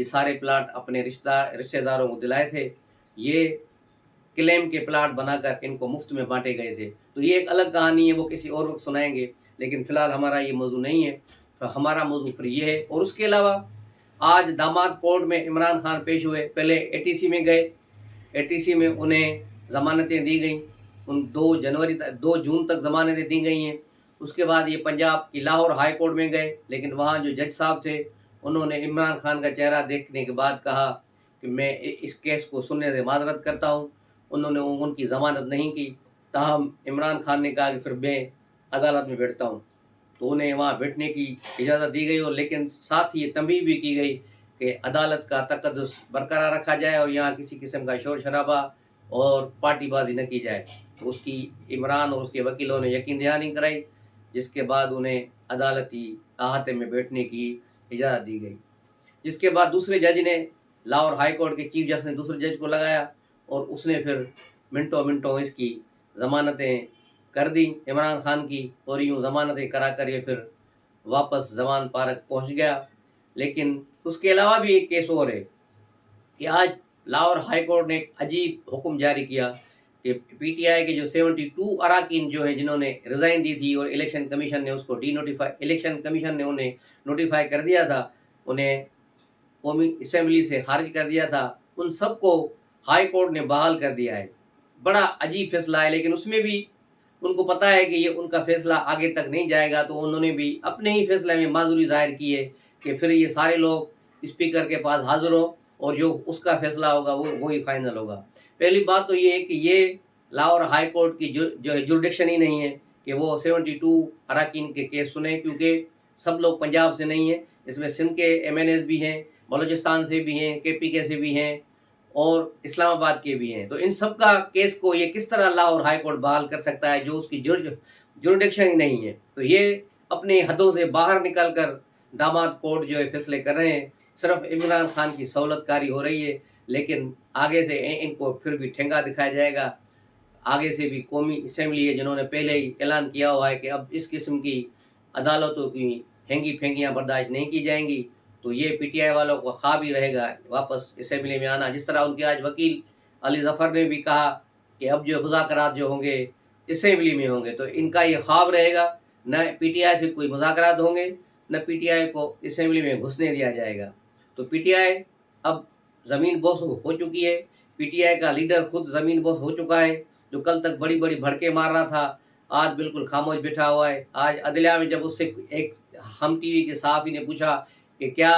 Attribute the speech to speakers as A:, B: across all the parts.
A: یہ سارے پلاٹ اپنے رشتہ داروں کو دلائے تھے، یہ کلیم کے پلاٹ بنا کر ان کو مفت میں بانٹے گئے تھے۔ تو یہ ایک الگ کہانی ہے، وہ کسی اور وقت سنائیں گے، لیکن فی الحال ہمارا یہ موضوع نہیں ہے، ہمارا موضوع پھر یہ ہے۔ اور اس کے علاوہ آج داماد کورٹ میں عمران خان پیش ہوئے، پہلے ATC میں گئے، ATC میں انہیں ضمانتیں دی گئیں، ان 2 جون تک ضمانتیں دی گئی ہیں۔ اس کے بعد یہ پنجاب کی لاہور ہائی کورٹ میں گئے، لیکن وہاں جو جج صاحب تھے انہوں نے عمران خان کا چہرہ دیکھنے کے بعد کہا کہ میں اس کیس کو سننے سے معذرت کرتا ہوں، انہوں نے ان کی ضمانت نہیں کی۔ تاہم عمران خان نے کہا کہ پھر میں عدالت میں بیٹھتا ہوں، تو انہیں وہاں بیٹھنے کی اجازت دی گئی، اور لیکن ساتھ ہی یہ تنبیہ بھی کی گئی کہ عدالت کا تقدس برقرار رکھا جائے اور یہاں کسی قسم کا شور شرابہ اور پارٹی بازی نہ کی جائے۔ تو اس کی عمران اور اس کے وکیلوں نے یقین دہانی کرائی، جس کے بعد انہیں عدالتی احاطے میں بیٹھنے کی اجازت دی گئی۔ جس کے بعد دوسرے جج نے، لاہور ہائی کورٹ کے چیف جسٹس نے دوسرے جج کو لگایا، اور اس نے پھر منٹوں اس کی ضمانتیں کر دی عمران خان کی، اور یوں ضمانتیں کرا کر یہ پھر واپس زمان پارک پہنچ گیا۔ لیکن اس کے علاوہ بھی ایک کیس اور ہے کہ آج لاہور ہائی کورٹ نے ایک عجیب حکم جاری کیا کہ PTI کے جو 72 اراکین جو ہیں جنہوں نے ریزائن دی تھی، اور الیکشن کمیشن نے اس کو الیکشن کمیشن نے انہیں نوٹیفائی کر دیا تھا، انہیں قومی اسمبلی سے خارج کر دیا تھا، ان سب کو ہائی کورٹ نے بحال کر دیا ہے۔ بڑا عجیب فیصلہ ہے، لیکن اس میں بھی ان کو پتہ ہے کہ یہ ان کا فیصلہ آگے تک نہیں جائے گا، تو انہوں نے بھی اپنے ہی فیصلے میں معذوری ظاہر کی ہے کہ پھر یہ سارے لوگ اسپیکر کے پاس حاضر ہوں، اور جو اس کا فیصلہ ہوگا وہی فائنل ہوگا۔ پہلی بات تو یہ ہے کہ یہ لاہور ہائی کورٹ کی جو ہے جوریڈکشن ہی نہیں ہے کہ وہ 72 اراکین کے کیس سنیں، کیونکہ سب لوگ پنجاب سے نہیں ہیں، اس میں سندھ کے MNAs بھی ہیں، بلوچستان سے بھی ہیں، KPK سے بھی ہیں، اور اسلام آباد کے بھی ہیں۔ تو ان سب کا کیس کو یہ کس طرح لاہور ہائی کورٹ بحال کر سکتا ہے جو اس کی جوریڈکشن ہی نہیں ہے؟ تو یہ اپنے حدوں سے باہر نکل کر داماد کورٹ جو ہے فیصلے کر رہے ہیں، صرف عمران خان کی سہولت کاری ہو رہی ہے، لیکن آگے سے ان کو پھر بھی ٹھنگا دکھایا جائے گا۔ آگے سے بھی قومی اسمبلی ہے جنہوں نے پہلے ہی اعلان کیا ہوا ہے کہ اب اس قسم کی عدالتوں کی ہینگی پھینگیاں برداشت نہیں کی جائیں گی، تو یہ PTI والوں کو خواب ہی رہے گا واپس اسمبلی میں آنا۔ جس طرح ان کے آج وکیل علی ظفر نے بھی کہا کہ اب جو مذاکرات جو ہوں گے اسمبلی میں ہوں گے، تو ان کا یہ خواب رہے گا، نہ PTI سے کوئی مذاکرات ہوں گے، نہ PTI کو اسمبلی میں گھسنے دیا جائے گا۔ تو PTI اب زمین بوس ہو چکی ہے، PTI کا لیڈر خود زمین بوس ہو چکا ہے، جو کل تک بڑی بڑی بھڑکے مار رہا تھا آج بالکل خاموش بیٹھا ہوا ہے۔ آج عدلیہ میں جب اس سے ایک ہم TV کے صحافی نے پوچھا کہ کیا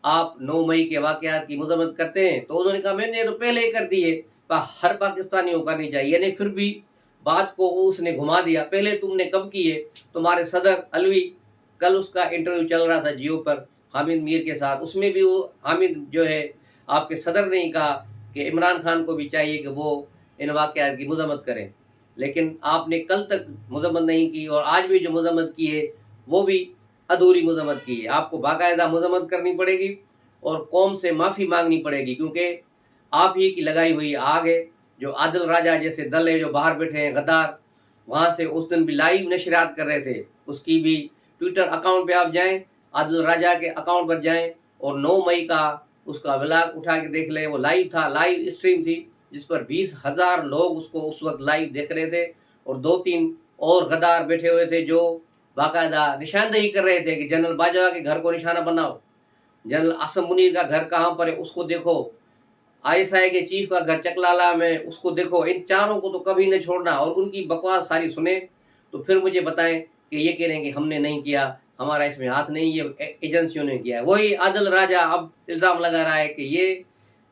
A: آپ 9 مئی کے واقعات کی مذمت کرتے ہیں، تو انہوں نے کہا میں نے تو پہلے ہی کر دی ہے، ہر پاکستانی کو کرنی چاہیے، یعنی پھر بھی بات کو اس نے گھما دیا۔ پہلے تم نے کب کی ہے؟ تمہارے صدر علوی، کل اس کا انٹرویو چل رہا تھا جیو پر حامد میر کے ساتھ، اس میں بھی وہ حامد جو ہے آپ کے صدر نے ہی کہا کہ عمران خان کو بھی چاہیے کہ وہ ان واقعات کی مذمت کریں، لیکن آپ نے کل تک مذمت نہیں کی، اور آج بھی جو مذمت کی ہے وہ بھی ادھوری مذمت کی ہے۔ آپ کو باقاعدہ مذمت کرنی پڑے گی اور قوم سے معافی مانگنی پڑے گی، کیونکہ آپ ہی کی لگائی ہوئی آگ ہے۔ جو عادل راجہ جیسے دل ہے جو باہر بیٹھے ہیں غدار، وہاں سے اس دن بھی لائیو نشریات کر رہے تھے، اس کی بھی ٹویٹر اکاؤنٹ پہ آپ جائیں، عادل راجہ کے اکاؤنٹ پر جائیں، اور 9 مئی کا اس کا ولاگ اٹھا کے دیکھ لیں، وہ لائیو تھا، لائیو اسٹریم تھی، جس پر 20,000 لوگ اس کو اس وقت لائیو دیکھ رہے تھے، اور 2-3 اور غدار بیٹھے ہوئے تھے جو باقاعدہ نشاندہی کر رہے تھے کہ جنرل باجوہ کے گھر کو نشانہ بناؤ، جنرل عاصم منیر کا گھر کہاں پر ہے اس کو دیکھو، ISI کے چیف کا گھر چکلالہ میں اس کو دیکھو، ان چاروں کو تو کبھی نہ چھوڑنا، اور ان کی بکواس ساری سنیں تو پھر مجھے بتائیں کہ یہ کہہ رہے ہیں کہ ہم نے نہیں کیا، ہمارا اس میں ہاتھ نہیں، یہ ایجنسیوں نے کیا ہے۔ وہی عادل راجہ اب الزام لگا رہا ہے کہ یہ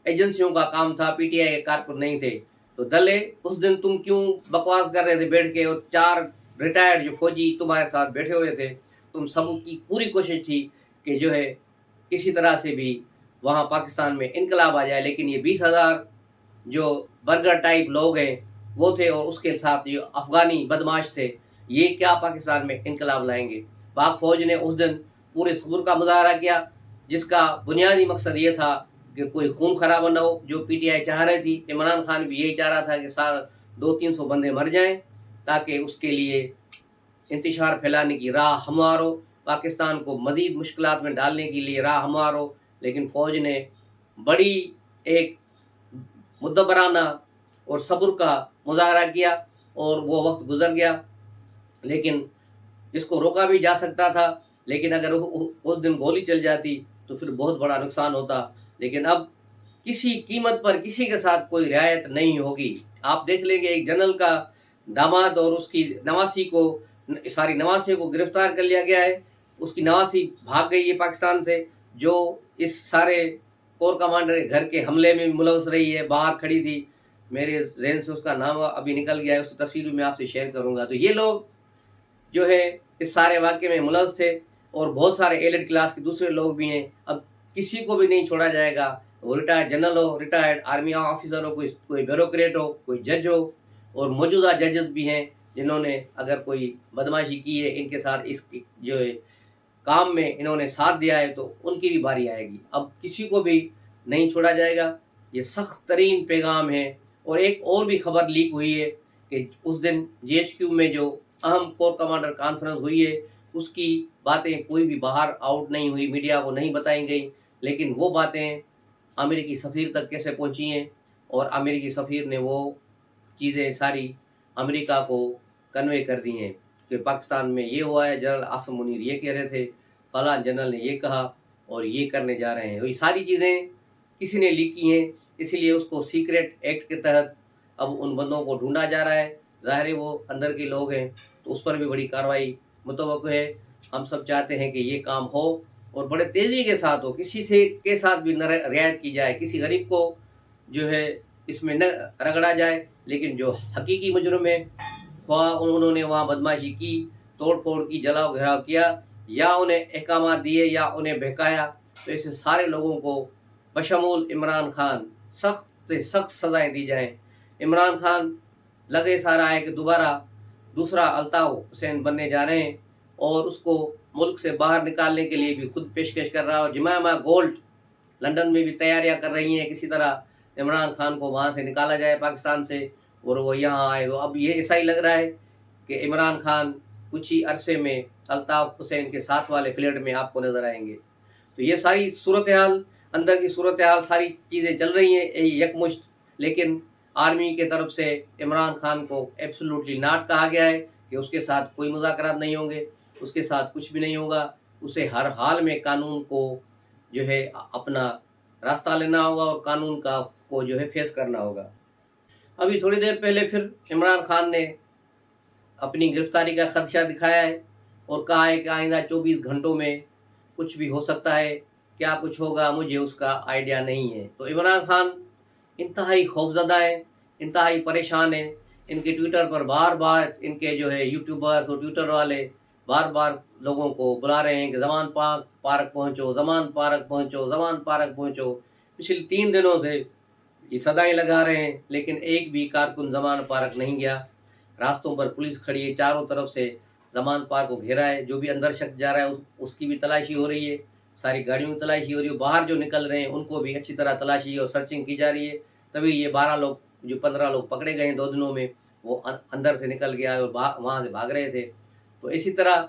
A: ایجنسیوں کا کام تھا، PTI کے کارکن نہیں تھے۔ تو دلے اس دن تم کیوں بکواس کر رہے تھے بیٹھ کے، اور 4 ریٹائرڈ جو فوجی تمہارے ساتھ بیٹھے ہوئے تھے، تم سب کی پوری کوشش تھی کہ جو ہے کسی طرح سے بھی وہاں پاکستان میں انقلاب آ جائے، لیکن یہ 20,000 جو برگر ٹائپ لوگ ہیں وہ تھے، اور اس کے ساتھ جو افغانی بدماش تھے، یہ کیا پاکستان میں انقلاب لائیں گے؟ پاک فوج نے اس دن پورے صبر کا مظاہرہ کیا، جس کا بنیادی مقصد یہ تھا کہ کوئی خون خرابہ نہ ہو، جو PTI چاہ رہی تھی۔ عمران خان بھی یہی چاہ رہا تھا کہ 200-300 بندے مر جائیں، تاکہ اس کے لیے انتشار پھیلانے کی راہ ہموار ہو، پاکستان کو مزید مشکلات میں ڈالنے کے لیے راہ ہموار ہو، لیکن فوج نے بڑی ایک مدبرانہ اور صبر کا مظاہرہ کیا اور وہ وقت گزر گیا، لیکن اس کو روکا بھی جا سکتا تھا، لیکن اگر اس دن گولی چل جاتی تو پھر بہت بڑا نقصان ہوتا۔ لیکن اب کسی قیمت پر کسی کے ساتھ کوئی رعایت نہیں ہوگی۔ آپ دیکھ لیں گے ایک جنرل کا داماد اور اس کی نواسی کو گرفتار کر لیا گیا ہے، اس کی نواسی بھاگ گئی ہے پاکستان سے، جو اس سارے کور کمانڈر کے گھر کے حملے میں ملوث رہی ہے، باہر کھڑی تھی، میرے ذہن سے اس کا نام ابھی نکل گیا ہے، اس کی تصویر بھی میں آپ سے شیئر کروں گا۔ تو یہ لوگ جو ہے اس سارے واقعے میں ملوث تھے، اور بہت سارے ایلٹ کلاس کے دوسرے لوگ بھی ہیں۔ اب کسی کو بھی نہیں چھوڑا جائے گا، وہ ریٹائرڈ جنرل ہو، ریٹائرڈ آرمی آفیسر ہو، کوئی بیوروکریٹ ہو، کوئی جج ہو، اور موجودہ ججز بھی ہیں جنہوں نے اگر کوئی بدماشی کی ہے ان کے ساتھ، اس جو ہے کام میں انہوں نے ساتھ دیا ہے، تو ان کی بھی باری آئے گی۔ اب کسی کو بھی نہیں چھوڑا جائے گا، یہ سخت ترین پیغام ہے۔ اور ایک اور بھی خبر لیک ہوئی ہے کہ اس دن GHQ میں جو اہم کور کمانڈر کانفرنس ہوئی ہے، اس کی باتیں کوئی بھی باہر آؤٹ نہیں ہوئی، میڈیا کو نہیں بتائی گئی، لیکن وہ باتیں امریکی سفیر تک کیسے پہنچی ہیں، اور امریکی سفیر نے وہ چیزیں ساری امریکہ کو کنوے کر دی ہیں کہ پاکستان میں یہ ہوا ہے، جنرل عاصم منیر یہ کہہ رہے تھے، فلاں جنرل نے یہ کہا اور یہ کرنے جا رہے ہیں۔ یہ ساری چیزیں کسی نے لیک کی ہیں، اسی لیے اس کو سیکریٹ ایکٹ کے تحت اب ان بندوں کو ڈھونڈا جا رہا ہے۔ ظاہر ہے وہ اندر کے لوگ ہیں، تو اس پر بھی بڑی کارروائی متوقع ہے۔ ہم سب چاہتے ہیں کہ یہ کام ہو اور بڑے تیزی کے ساتھ ہو، کسی کے ساتھ بھی نہ رعایت کی جائے، کسی غریب کو جو ہے اس میں نہ رگڑا جائے، لیکن جو حقیقی مجرم ہیں، خواہ انہوں نے وہاں بدماشی کی، توڑ پھوڑ کی، جلاؤ گھراؤ کیا، یا انہیں احکامات دیے یا انہیں بہکایا، تو ایسے سارے لوگوں کو بشمول عمران خان سخت سے سخت سزائیں دی جائیں۔ عمران خان لگے سارا ہے کہ دوبارہ دوسرا الطاف حسین بننے جا رہے ہیں، اور اس کو ملک سے باہر نکالنے کے لیے بھی خود پیشکش کر رہا ہے، اور جمائما گولڈ لندن میں بھی تیاریاں کر رہی ہیں، کسی طرح عمران خان کو وہاں سے نکالا جائے پاکستان سے اور وہ یہاں آئے۔ تو اب یہ ایسا ہی لگ رہا ہے کہ عمران خان کچھ ہی عرصے میں الطاف حسین کے ساتھ والے فلیٹ میں آپ کو نظر آئیں گے۔ تو یہ ساری صورتحال، اندر کی صورتحال، ساری چیزیں چل رہی ہیں یکمشت، لیکن آرمی کے طرف سے عمران خان کو ایبسولوٹلی ناٹ کہا گیا ہے کہ اس کے ساتھ کوئی مذاکرات نہیں ہوں گے، اس کے ساتھ کچھ بھی نہیں ہوگا، اسے ہر حال میں قانون کو جو ہے اپنا راستہ لینا ہوگا اور قانون کو جو ہے فیس کرنا ہوگا۔ ابھی تھوڑی دیر پہلے پھر عمران خان نے اپنی گرفتاری کا خدشہ دکھایا ہے اور کہا ہے کہ آئندہ 24 گھنٹوں میں کچھ بھی ہو سکتا ہے، کیا کچھ ہوگا مجھے اس کا آئیڈیا نہیں ہے۔ تو عمران خان انتہائی خوفزدہ ہے، انتہائی پریشان ہے۔ ان کے ٹویٹر پر بار بار ان کے جو ہے یوٹیوبرز اور ٹویٹر والے بار بار لوگوں کو بلا رہے ہیں کہ زمان پارک پہنچو، زمان پارک پہنچو، زمان پارک پہنچو۔ پچھلے 3 دنوں سے یہ صدائیں لگا رہے ہیں، لیکن ایک بھی کارکن زمان پارک نہیں گیا۔ راستوں پر پولیس کھڑی ہے، چاروں طرف سے زمان پارک کو گھیرا ہے، جو بھی اندر شخص جا رہا ہے اس کی بھی تلاشی ہو رہی ہے، ساری گاڑیوں کی تلاشی ہو رہی ہے، باہر جو نکل رہے ہیں ان کو بھی اچھی طرح تلاشی اور سرچنگ کی جا رہی ہے۔ تبھی یہ 12 لوگ جو 15 لوگ پکڑے گئے ہیں 2 دنوں میں، وہ اندر سے نکل گیا ہے اور وہاں سے بھاگ رہے تھے۔ تو اسی طرح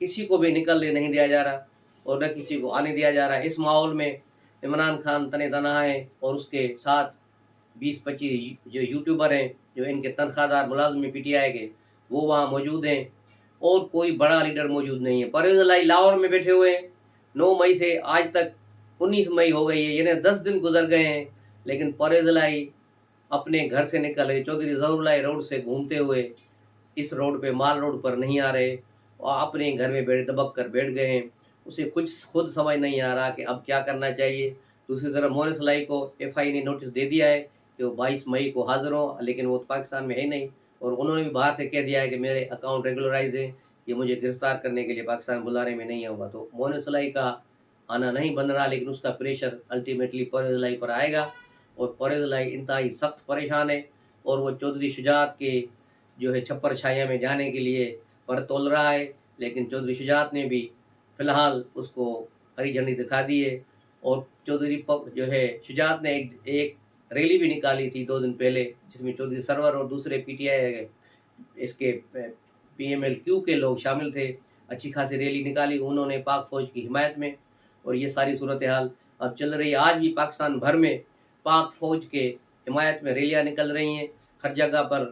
A: کسی کو بھی نکلنے نہیں دیا جا رہا اور نہ کسی کو آنے دیا جا رہا ہے۔ اس ماحول میں عمران خان تن تنہا ہے، اور اس کے ساتھ 20-25 جو یوٹیوبر ہیں، جو ان کے تنخواہ دار ملازم PTI کے، وہ وہاں موجود ہیں، اور کوئی بڑا لیڈر موجود نہیں ہے۔ پرویز الہی لاہور میں بیٹھے ہوئے ہیں، 9 مئی سے آج تک 19 مئی ہو گئی ہے، یعنی 10 دن گزر گئے ہیں، لیکن پرویز الہی اپنے گھر سے نکلے چودھری ظہور اللہ روڈ سے گھومتے ہوئے اس روڈ پہ، مال روڈ پر نہیں آ رہے، اور اپنے گھر میں دبک کر بیٹھ گئے ہیں۔ اسے کچھ خود سمجھ نہیں آ رہا کہ اب کیا کرنا چاہیے۔ دوسری طرف مونس الہی کو FI نے نوٹس دے دیا ہے کہ وہ 22 مئی کو حاضر ہوں، لیکن وہ پاکستان میں ہے نہیں، اور انہوں نے بھی باہر سے کہہ دیا ہے کہ میرے اکاؤنٹ ریگولرائز ہے، یہ مجھے گرفتار کرنے کے لیے پاکستان بلانے میں نہیں ہوگا۔ تو مونس الہی کا آنا نہیں بن رہا، لیکن اس کا پریشر الٹیمیٹلی پرویز الہی پر آئے گا، اور پرویز الہی انتہائی سخت پریشان ہے، اور وہ چودھری شجاعت کے جو ہے چھپر چھایا میں جانے کے لیے پر تول رہا ہے، لیکن چودھری شجاعت نے بھی فی الحال اس کو ہری جھنڈی دکھا دی ہے۔ اور چودھری جو ہے شجاعت نے ایک ریلی بھی نکالی تھی 2 دن پہلے، جس میں چودھری سرور اور دوسرے PTI اس کے PMLQ کے لوگ شامل تھے، اچھی خاصی ریلی نکالی انہوں نے پاک فوج کی حمایت میں، اور یہ ساری صورتحال اب چل رہی ہے. آج بھی پاکستان بھر میں پاک فوج کے حمایت میں ریلیاں نکل رہی ہیں. ہر جگہ پر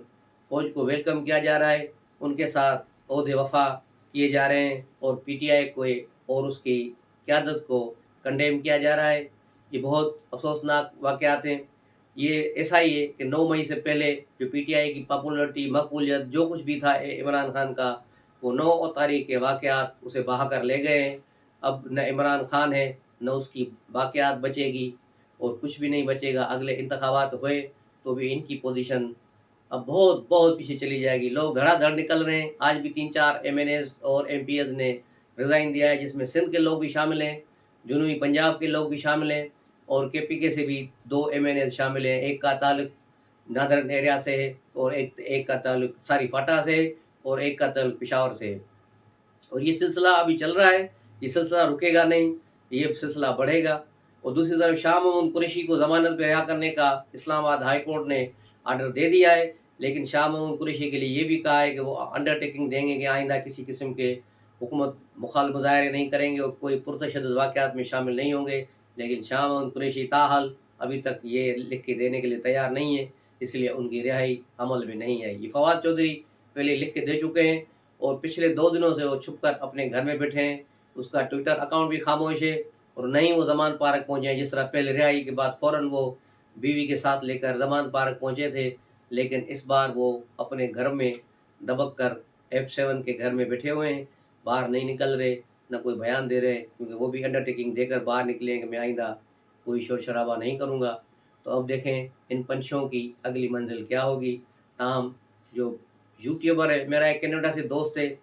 A: فوج کو ویلکم کیا جا رہا ہے، ان کے ساتھ عہد وفا کیے جا رہے ہیں، اور پی ٹی آئی کو اور اس کی قیادت کو کنڈیم کیا جا رہا ہے. یہ بہت افسوسناک واقعات ہیں. یہ ایسا ہی ہے کہ 9 مئی سے پہلے جو پی ٹی آئی کی پاپولرٹی، مقبولیت، جو کچھ بھی تھا عمران خان کا، وہ 9 تاریخ کے واقعات اسے بہا کر لے گئے ہیں. اب نہ عمران خان ہے، نہ اس کی باقیات بچے گی، اور کچھ بھی نہیں بچے گا. اگلے انتخابات ہوئے تو بھی ان کی پوزیشن اب بہت بہت پیچھے چلی جائے گی. لوگ دھڑا دھڑ نکل رہے ہیں. آج بھی 3-4 ایم این ایز اور ایم پی ایز نے ریزائن دیا ہے، جس میں سندھ کے لوگ بھی شامل ہیں، جنوبی پنجاب کے لوگ بھی شامل ہیں، اور کے پی کے سے بھی 2 ایم این ایز شامل ہیں. ایک کا تعلق نادرن ایریا سے ہے، اور ایک کا تعلق فاٹا سے ہے، اور ایک کا تعلق پشاور سے ہے. اور یہ سلسلہ ابھی چل رہا ہے، یہ سلسلہ رکے گا نہیں، یہ سلسلہ بڑھے گا. اور دوسری طرف شاہ محمود قریشی کو ضمانت پہ رہا کرنے کا اسلام آباد ہائی کورٹ نے آرڈر دے دیا ہے، لیکن شاہ محمود قریشی کے لیے یہ بھی کہا ہے کہ وہ انڈر ٹیکنگ دیں گے کہ آئندہ کسی قسم کے حکومت مخالف مظاہرے نہیں کریں گے اور کوئی پرتشدد واقعات میں شامل نہیں ہوں گے. لیکن شاہ محمود قریشی تاحال ابھی تک یہ لکھ کے دینے کے لیے تیار نہیں ہے، اس لیے ان کی رہائی عمل میں نہیں ہے. یہ فواد چودھری پہلے لکھ کے دے چکے ہیں، اور پچھلے 2 دنوں سے وہ چھپ کر اپنے گھر میں بیٹھے ہیں. اس کا ٹویٹر اکاؤنٹ بھی خاموش ہے، اور نہ ہی وہ ضمان پارک پہنچے ہیں. جس طرح پہلے رہائی کے بعد فوراً وہ بیوی کے ساتھ لے کر ضمان پارک پہنچے تھے، لیکن اس بار وہ اپنے گھر میں دبک کر F7 کے گھر میں بیٹھے ہوئے ہیں، باہر نہیں نکل رہے، نہ کوئی بیان دے رہے، کیونکہ وہ بھی انڈر ٹیکنگ دے کر باہر نکلے ہیں کہ میں آئندہ کوئی شور شرابہ نہیں کروں گا. تو اب دیکھیں ان پنچوں کی اگلی منزل کیا ہوگی. تاہم جو یوٹیوبر ہے، میرا ایک کینیڈا سے دوست ہے،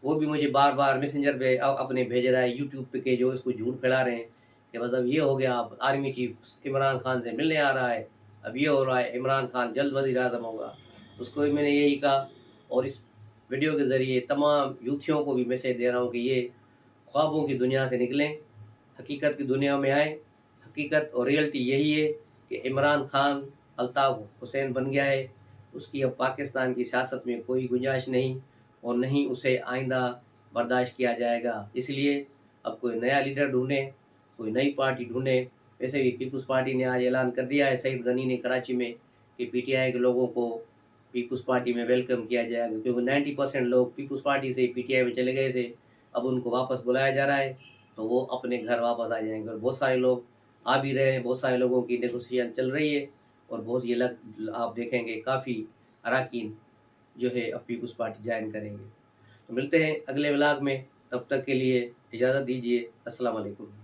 A: وہ بھی مجھے بار بار میسنجر پہ اپنے بھیج رہا ہے یوٹیوب پہ کہ جو اس کو جھوٹ پھیلا رہے ہیں کہ مطلب یہ ہو گیا، اب آرمی چیف عمران خان سے ملنے آ رہا ہے، اب یہ ہو رہا ہے، عمران خان جلد وزیر اعظم ہوگا. اس کو بھی میں نے یہی کہا، اور اس ویڈیو کے ذریعے تمام یوتھیوں کو بھی میسیج دے رہا ہوں کہ یہ خوابوں کی دنیا سے نکلیں، حقیقت کی دنیا میں آئیں. حقیقت اور ریئلٹی یہی ہے کہ عمران خان الطاف حسین بن گیا ہے. اس کی اب پاکستان کی سیاست میں کوئی گنجائش نہیں، اور نہیں اسے آئندہ برداشت کیا جائے گا. اس لیے اب کوئی نیا لیڈر ڈھونڈیں، کوئی نئی پارٹی ڈھونڈیں. ویسے بھی پیپلز پارٹی نے آج اعلان کر دیا ہے، سعید غنی نے کراچی میں، کہ پی ٹی آئی کے لوگوں کو پیپلز پارٹی میں ویلکم کیا جائے گا، کیونکہ 90% لوگ پیپلز پارٹی سے پی ٹی آئی میں چلے گئے تھے. اب ان کو واپس بلایا جا رہا ہے، تو وہ اپنے گھر واپس آ جائیں گے. اور بہت سارے لوگ آ بھی رہے ہیں، بہت سارے لوگوں کی نیگوسیشن چل رہی ہے، اور بہت آپ دیکھیں گے کافی اراکین جو ہے اب پیپلز پارٹی جوائن کریں گے. تو ملتے ہیں اگلے ولاگ میں، تب تک کے لیے اجازت دیجیے. السلام علیکم.